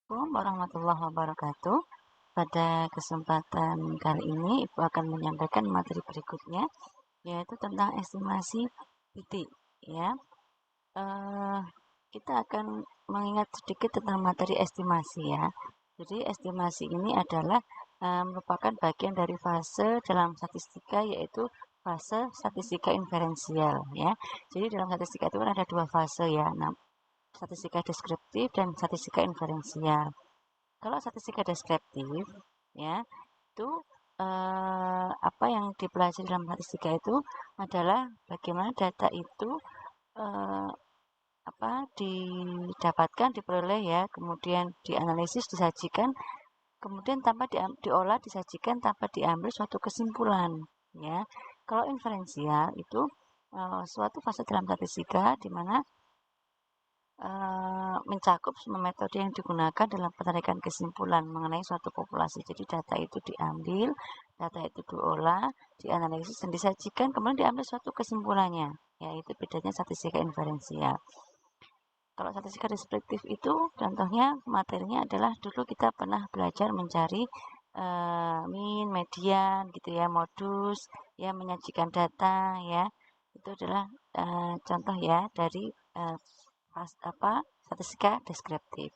Assalamualaikum warahmatullahi wabarakatuh. Pada kesempatan kali ini, Ibu akan menyampaikan materi berikutnya, yaitu tentang estimasi titik. Ya, kita akan mengingat sedikit tentang materi estimasi ya. Jadi estimasi ini adalah merupakan bagian dari fase dalam statistika, yaitu fase statistika inferensial ya. Jadi dalam statistika itu kan ada dua fase ya. Nah, statistika deskriptif dan statistika inferensial. Kalau statistika deskriptif, ya, itu apa yang dipelajari dalam statistika itu adalah bagaimana data itu eh, didapatkan, diperoleh ya, kemudian dianalisis, disajikan, kemudian tanpa diolah, disajikan tanpa diambil suatu kesimpulan, ya. Kalau inferensial itu suatu fase dalam statistika di mana mencakup semua metode yang digunakan dalam penarikan kesimpulan mengenai suatu populasi. Jadi data itu diambil, data itu diolah, dianalisis dan disajikan, kemudian diambil suatu kesimpulannya. Ya, itu bedanya statistika inferensial. Kalau statistika deskriptif itu contohnya materinya adalah dulu kita pernah belajar mencari min, median gitu ya, modus, ya menyajikan data ya. Itu adalah contoh ya dari statistika deskriptif.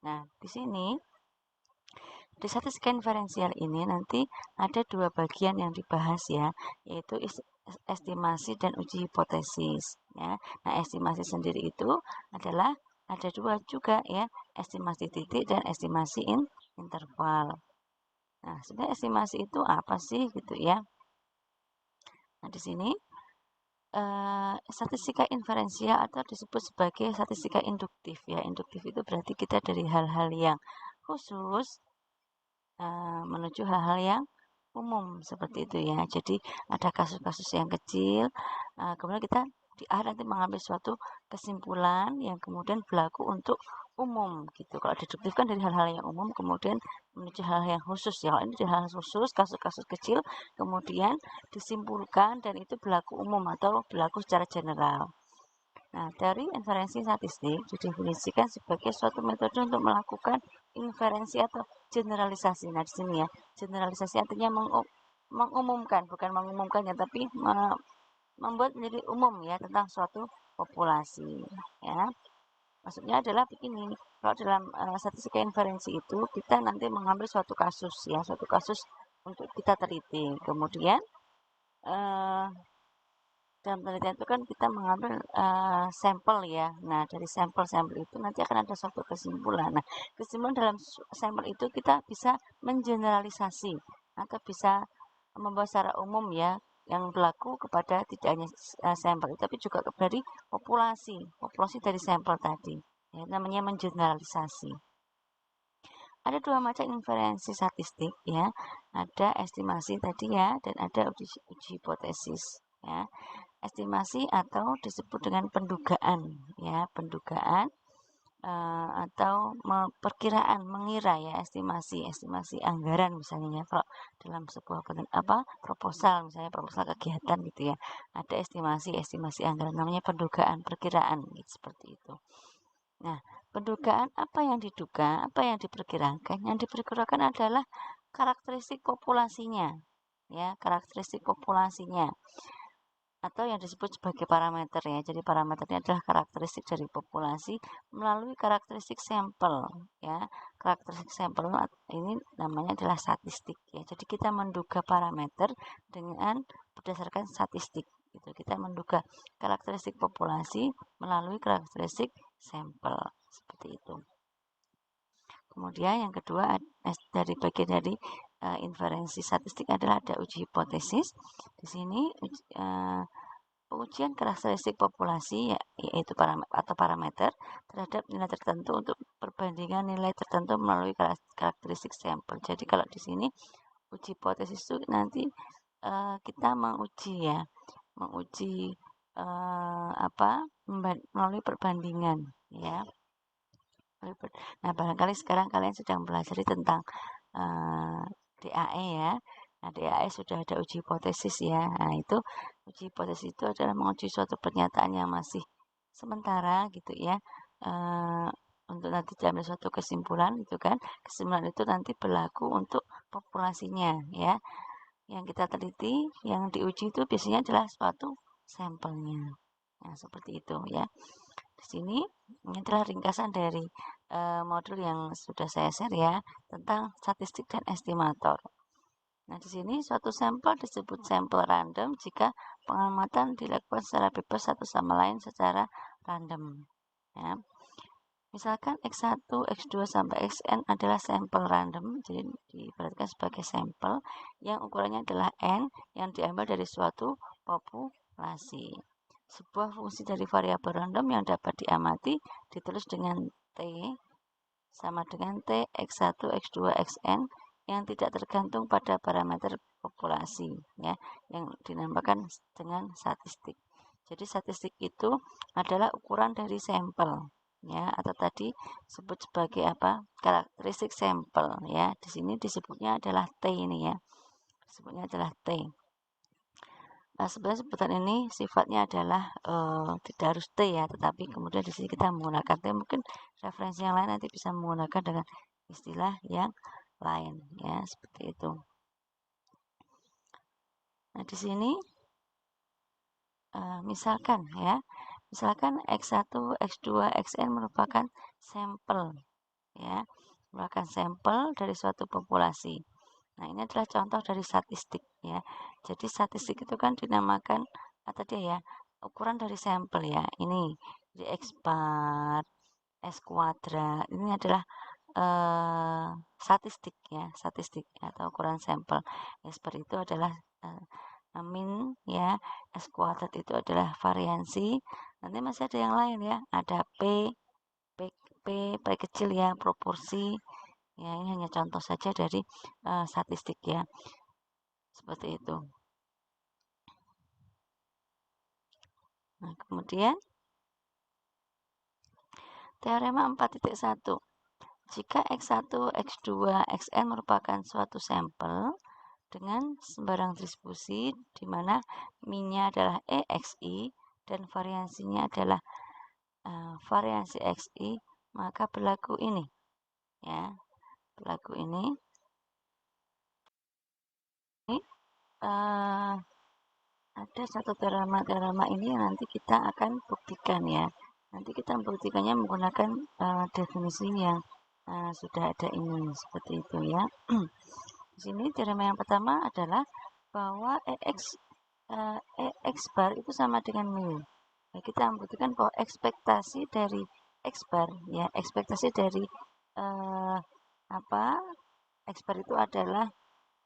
Nah, di sini di statistika inferensial ini nanti ada dua bagian yang dibahas ya, yaitu estimasi dan uji hipotesis ya. Nah, estimasi sendiri itu adalah ada dua juga ya, estimasi titik dan estimasi interval. Nah, sebenarnya estimasi itu apa sih gitu ya? Nah, di sini statistika inferensial atau disebut sebagai statistika induktif ya. Induktif itu berarti kita dari hal-hal yang khusus menuju hal-hal yang umum seperti itu ya. Jadi ada kasus-kasus yang kecil, kemudian kita di akhir nanti mengambil suatu kesimpulan yang kemudian berlaku untuk umum gitu. Kalau deduktif kan dari hal-hal yang umum kemudian menuju hal-hal yang khusus ya. Kalau ini dari hal khusus, kasus-kasus kecil, kemudian disimpulkan dan itu berlaku umum atau berlaku secara general. Nah, teori inferensi statistik didefinisikan sebagai suatu metode untuk melakukan inferensi atau generalisasi. Nah, di sini ya, generalisasi artinya mengumumkan, bukan mengumumkannya, tapi membuat menjadi umum ya tentang suatu populasi. Ya, maksudnya adalah begini. Kalau dalam statistika inferensi itu kita nanti mengambil suatu kasus ya, suatu kasus untuk kita teliti. Kemudian dalam penelitian itu kan kita mengambil sampel ya. Nah, dari sampel-sampel itu nanti akan ada suatu kesimpulan. Nah, kesimpulan dalam sampel itu kita bisa mengeneralisasi atau bisa membawa secara umum ya yang berlaku kepada tidak hanya sampel tapi juga dari populasi dari sampel tadi. Ya, namanya mengeneralisasi. Ada dua macam inferensi statistik ya. Ada estimasi tadi ya dan ada uji hipotesis ya. Estimasi atau disebut dengan pendugaan ya, pendugaan atau perkiraan, mengira ya, estimasi anggaran misalnya ya, kalau dalam sebuah proposal misalnya proposal kegiatan gitu ya, ada estimasi anggaran, namanya pendugaan, perkiraan gitu, seperti itu. Nah, pendugaan apa yang diduga, apa yang diperkirakan? Yang diperkirakan adalah karakteristik populasinya ya, karakteristik populasinya atau yang disebut sebagai parameter ya. Jadi parameternya adalah karakteristik dari populasi melalui karakteristik sampel ya. Karakteristik sampel ini namanya adalah statistik ya. Jadi kita menduga parameter dengan berdasarkan statistik gitu. Kita menduga karakteristik populasi melalui karakteristik sampel seperti itu. Kemudian yang kedua dari bagian dari inferensi statistik adalah ada uji hipotesis. Di sini pengujian karakteristik populasi yaitu parameter terhadap nilai tertentu untuk perbandingan nilai tertentu melalui karakteristik sampel. Jadi kalau di sini uji hipotesis itu nanti kita menguji melalui perbandingan ya. Nah, barangkali sekarang kalian sedang belajar tentang DAE ya. Nah, DAE sudah ada uji hipotesis ya. Nah, itu uji hipotesis itu adalah menguji suatu pernyataan yang masih sementara gitu ya. untuk nanti diambil suatu kesimpulan itu kan. Kesimpulan itu nanti berlaku untuk populasinya ya. Yang kita teliti, yang diuji itu biasanya adalah suatu sampelnya. Nah, seperti itu ya. Di sini ini adalah ringkasan dari modul yang sudah saya share ya tentang statistik dan estimator. Nah, di sini suatu sampel disebut sampel random jika pengamatan dilakukan secara bebas satu sama lain secara random. Ya. Misalkan X1, X2 sampai Xn adalah sampel random, jadi diibaratkan sebagai sampel yang ukurannya adalah N yang diambil dari suatu populasi. Sebuah fungsi dari variabel random yang dapat diamati ditulis dengan T sama dengan T X1, X2, Xn yang tidak tergantung pada parameter populasi ya, yang dinamakan dengan statistik. Jadi statistik itu adalah ukuran dari sampel ya, atau tadi disebut sebagai apa? Karakteristik sampel ya. Di sini disebutnya adalah T ini ya. Disebutnya adalah T. Nah, sebenarnya sebutan ini sifatnya adalah tidak harus T ya, tetapi kemudian di sini kita menggunakan T. Mungkin referensi yang lain nanti bisa menggunakan dengan istilah yang lain ya, seperti itu. Nah, di sini misalkan ya, misalkan X1, X2, Xn merupakan sampel ya, merupakan sampel dari suatu populasi. Nah, ini adalah contoh dari statistik ya. Jadi statistik itu kan dinamakan atau dia ya ukuran dari sampel ya. Ini di X bar, S kuadrat. Ini adalah statistik ya, statistik atau ukuran sampel. X bar itu adalah min ya, S kuadrat itu adalah variansi. Nanti masih ada yang lain ya, ada P kecil ya, proporsi. Ya, ini hanya contoh saja dari statistik ya. Seperti itu. Nah, kemudian teorema 4.1. Jika X1, X2, Xn merupakan suatu sampel dengan sembarang distribusi di mana min-nya adalah EXI dan variansinya adalah variansi XI, maka berlaku ini ya. Berlaku ini ada satu teorema ini yang nanti kita akan buktikan ya. Nanti kita membuktikannya menggunakan definisi yang sudah ada ini, seperti itu ya. Di sini teorema yang pertama adalah bahwa EX bar itu sama dengan mu. Nah, kita membuktikan bahwa ekspektasi dari X bar ya, ekspektasi dari X bar itu adalah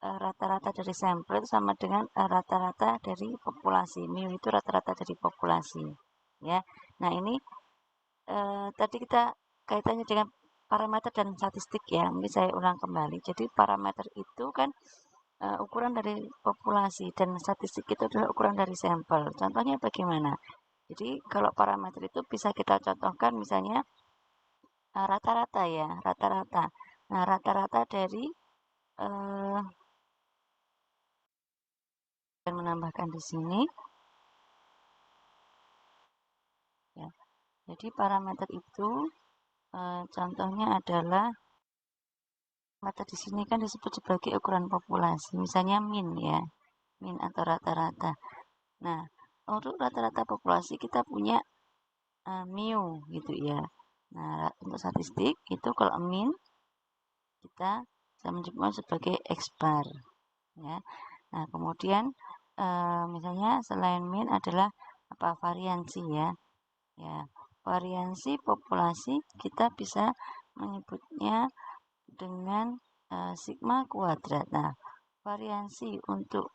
rata-rata dari sampel itu sama dengan rata-rata dari populasi. Mu itu rata-rata dari populasi ya. Nah, ini tadi kita kaitannya dengan parameter dan statistik ya. Mungkin saya ulang kembali. Jadi parameter itu kan ukuran dari populasi dan statistik itu adalah ukuran dari sampel. Contohnya bagaimana? Jadi kalau parameter itu bisa kita contohkan misalnya rata-rata ya, rata-rata. Nah, rata-rata dari dan menambahkan di sini ya. Jadi parameter itu contohnya adalah parameter di sini kan disebut sebagai ukuran populasi, misalnya min ya, min atau rata-rata. Nah, untuk rata-rata populasi kita punya mu gitu ya. Nah, untuk statistik itu kalau min kita bisa menyebutkan sebagai X bar ya. Nah, kemudian misalnya selain min adalah apa variansi ya. Ya, variansi populasi kita bisa menyebutnya dengan sigma kuadrat. Nah, variansi untuk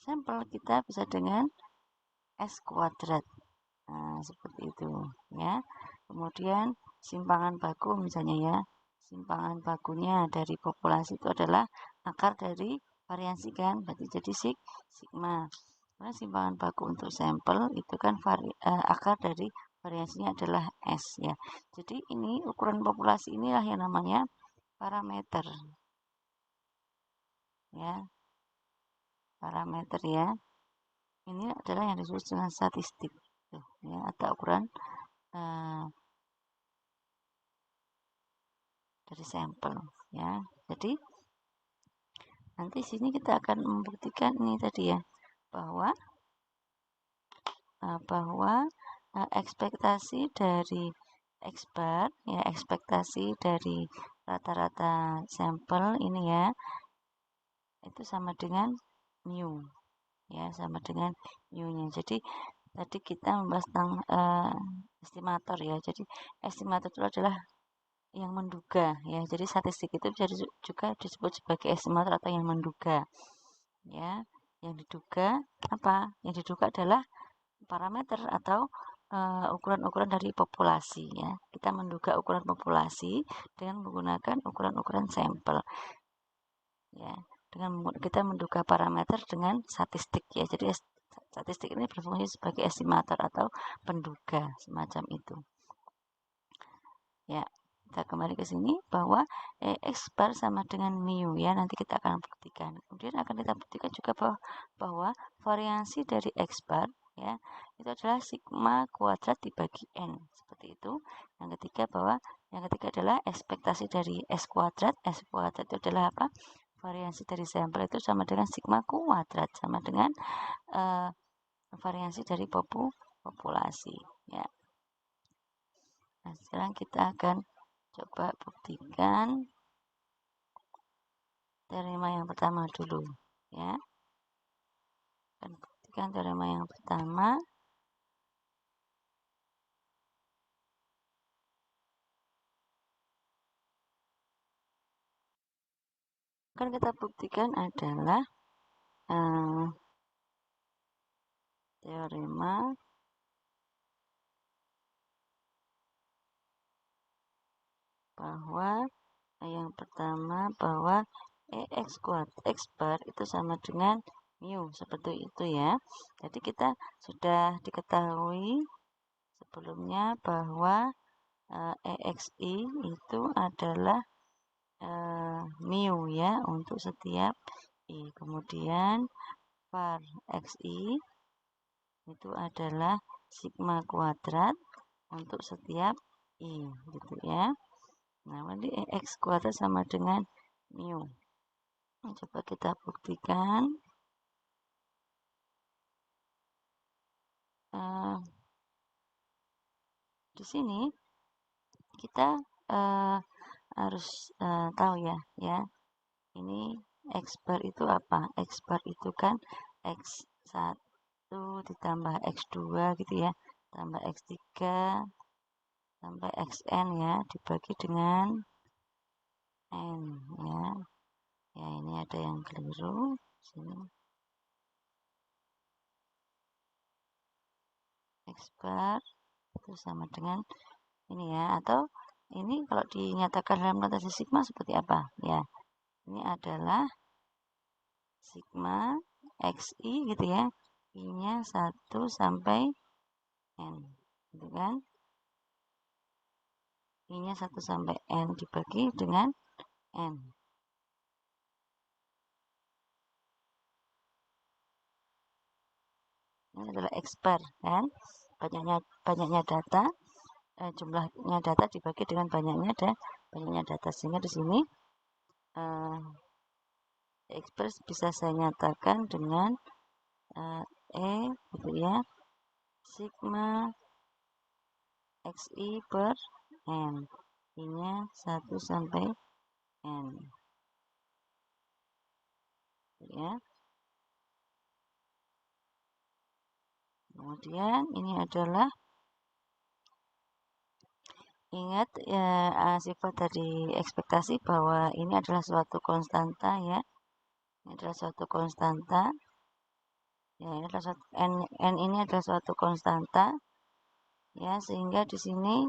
sampel kita bisa dengan S kuadrat. Nah, seperti itu ya. Kemudian simpangan baku misalnya ya. Simpangan bakunya dari populasi itu adalah akar dari variansi kan, berarti jadi sigma. Karena simpangan baku untuk sampel itu kan akar dari variasinya adalah S ya. Jadi ini ukuran populasi inilah yang namanya parameter ya. Parameter ya. Ini adalah yang disebut dengan statistik ya, atau ukuran dari sampel ya. Jadi nanti sini kita akan membuktikan ini tadi ya, bahwa ekspektasi dari X bar ya, ekspektasi dari rata-rata sampel ini ya, itu sama dengan mu ya, sama dengan mu-nya. Jadi tadi kita membahas tentang estimator ya. Jadi estimator itu adalah yang menduga ya. Jadi statistik itu bisa juga disebut sebagai estimator atau yang menduga ya. Yang diduga apa? Yang diduga adalah parameter atau ukuran-ukuran dari populasi ya. Kita menduga ukuran populasi dengan menggunakan ukuran-ukuran sampel ya. Dengan kita menduga parameter dengan statistik ya. Jadi statistik ini berfungsi sebagai estimator atau penduga semacam itu. Ya, kita kembali ke sini bahwa X bar sama dengan mu ya, nanti kita akan buktikan. Kemudian akan kita buktikan juga bahwa variansi dari X bar ya, itu adalah sigma kuadrat dibagi N. Seperti itu. Yang ketiga adalah ekspektasi dari S kuadrat. S kuadrat itu adalah apa? Variansi dari sampel itu sama dengan sigma kuadrat, sama dengan variansi dari populasi ya. Nah, sekarang kita akan coba buktikan teorema yang pertama dulu ya. Akan buktikan teorema yang pertama. Akan kita buktikan adalah teorema bahwa yang pertama bahwa X bar itu sama dengan mu, seperti itu ya. Jadi kita sudah diketahui sebelumnya bahwa EXI itu adalah mu ya untuk setiap I. Kemudian var XI itu adalah sigma kuadrat untuk setiap I gitu ya. Nah, nanti X kuadrat sama dengan mu. Nah, coba kita buktikan. Di sini kita harus tahu ya. Ini X bar itu apa? X bar itu kan X1 ditambah X2 gitu ya. Tambah X3 sampai Xn ya, dibagi dengan N ya. Ya, ini ada yang keliru sini. X bar itu sama dengan ini ya, atau ini kalau dinyatakan dalam notasi sigma seperti apa ya. Ini adalah sigma XI gitu ya, I-nya 1 sampai N gitu kan. I-nya 1 sampai N dibagi dengan N. Ini adalah X bar kan, banyaknya data, jumlahnya data dibagi dengan banyaknya data, sehingga di sini X bar bisa saya nyatakan dengan gitu ya, sigma XI per N, I-nya 1 sampai N ya. Kemudian ini adalah, ingat ya, sifat dari ekspektasi bahwa ini adalah suatu konstanta ya. Ini adalah suatu konstanta. Ya, ini adalah suatu, n ini adalah suatu konstanta ya, sehingga di sini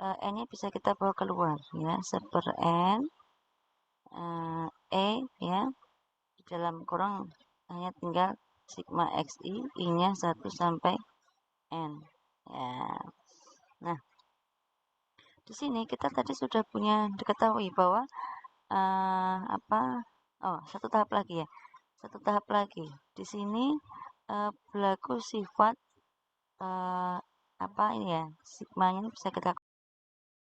n-nya bisa kita bawa keluar ya, seper n ya, di dalam kurung hanya tinggal sigma xi, I-nya 1 sampai N ya. Nah, di sini kita tadi sudah punya diketahui bahwa satu tahap lagi ya. Satu tahap lagi. Di sini berlaku sifat apa ini ya, sigmanya ini bisa kita